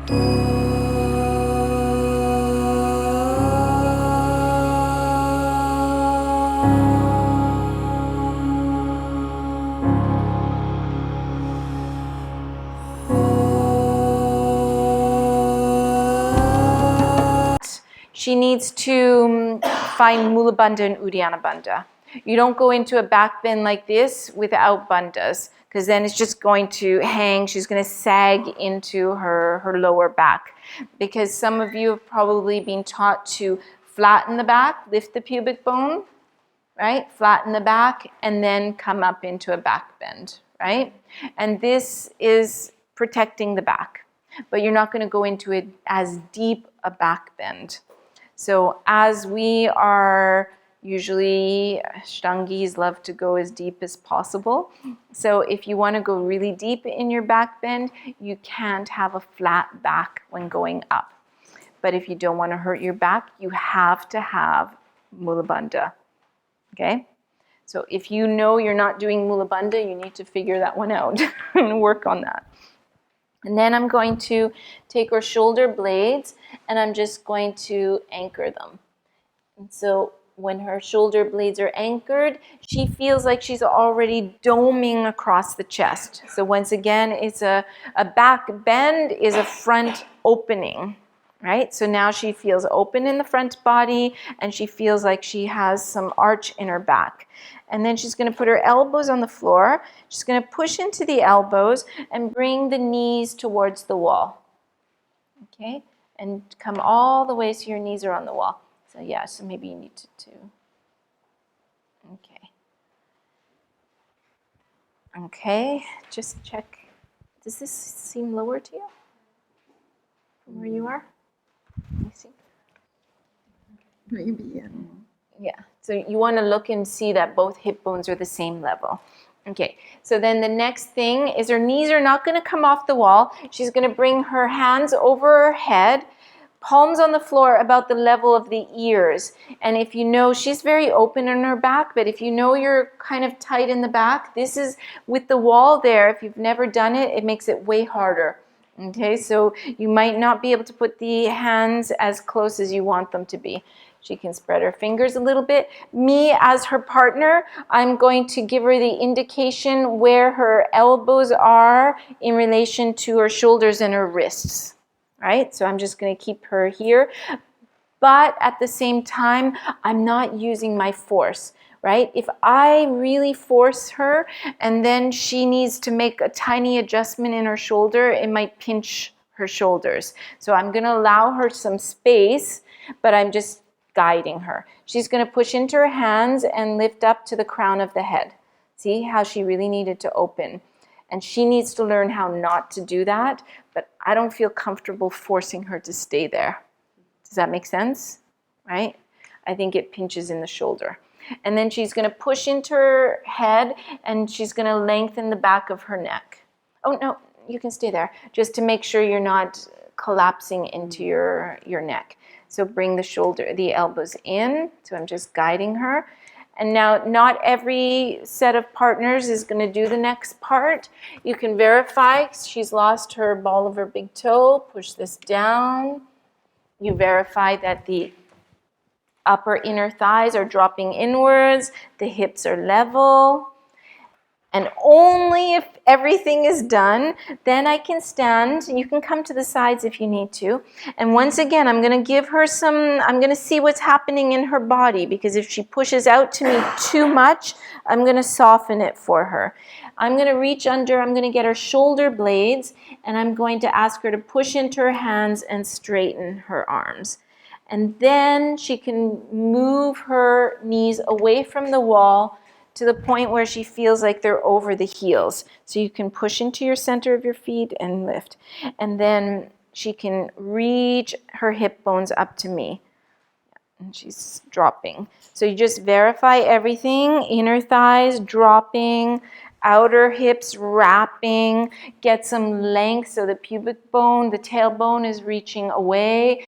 She needs to find Mula Bandha and Uddiyana Bandha. You don't go into a back bend like this without bandhas, because then it's just going to hang. She's going to sag into her lower back. Because some of you have probably been taught to flatten the back, lift the pubic bone, right? Flatten the back, and then come up into a back bend, right? And this is protecting the back. But you're not going to go into it as deep a back bend. So as we are usually, Ashtangis love to go as deep as possible. So if you want to go really deep in your back bend, you can't have a flat back when going up. But if you don't want to hurt your back, you have to have Mula Bandha. Okay? So if you know you're not doing Mula Bandha, you need to figure that one out and work on that. And then I'm going to take her shoulder blades and I'm just going to anchor them. And so when her shoulder blades are anchored, she feels like she's already doming across the chest. So once again, it's a back bend is a front opening, right? So now she feels open in the front body and she feels like she has some arch in her back. And then she's going to put her elbows on the floor. She's going to push into the elbows and bring the knees towards the wall. Okay? And come all the way so your knees are on the wall. So yeah, so maybe you need to. Okay. Okay, just check. Does this seem lower to you from where you are? Let me see. Maybe, yeah. Yeah, so you want to look and see that both hip bones are the same level. Okay, so then the next thing is her knees are not going to come off the wall. She's going to bring her hands over her head, palms on the floor about the level of the ears. And if you know, she's very open in her back, but if you know you're kind of tight in the back, this is with the wall there. If you've never done it, it makes it way harder. Okay, so you might not be able to put the hands as close as you want them to be. She can spread her fingers a little bit. Me, as her partner, I'm going to give her the indication where her elbows are in relation to her shoulders and her wrists. Right? So I'm just going to keep her here. But at the same time, I'm not using my force. Right? If I really force her and then she needs to make a tiny adjustment in her shoulder, it might pinch her shoulders. So I'm going to allow her some space, but I'm just guiding her. She's going to push into her hands and lift up to the crown of the head. See how she really needed to open. And she needs to learn how not to do that, but I don't feel comfortable forcing her to stay there. Does that make sense? Right? I think it pinches in the shoulder. And then she's going to push into her head and she's going to lengthen the back of her neck. Oh, no, you can stay there just to make sure you're not collapsing into your neck. So bring the elbows in. So I'm just guiding her. And now not every set of partners is going to do the next part. You can verify. She's lost her ball of her big toe. Push this down. You verify that the upper inner thighs are dropping inwards. The hips are level. And only if everything is done, then I can stand. You can come to the sides if you need to. And once again, I'm going to give her I'm going to see what's happening in her body, because if she pushes out to me too much, I'm going to soften it for her. I'm going to reach under, I'm going to get her shoulder blades, and I'm going to ask her to push into her hands and straighten her arms. And then she can move her knees away from the wall to the point where she feels like they're over the heels. So you can push into your center of your feet and lift. And then she can reach her hip bones up to me. And she's dropping. So you just verify everything. Inner thighs dropping, outer hips wrapping. Get some length so the pubic bone, the tailbone is reaching away.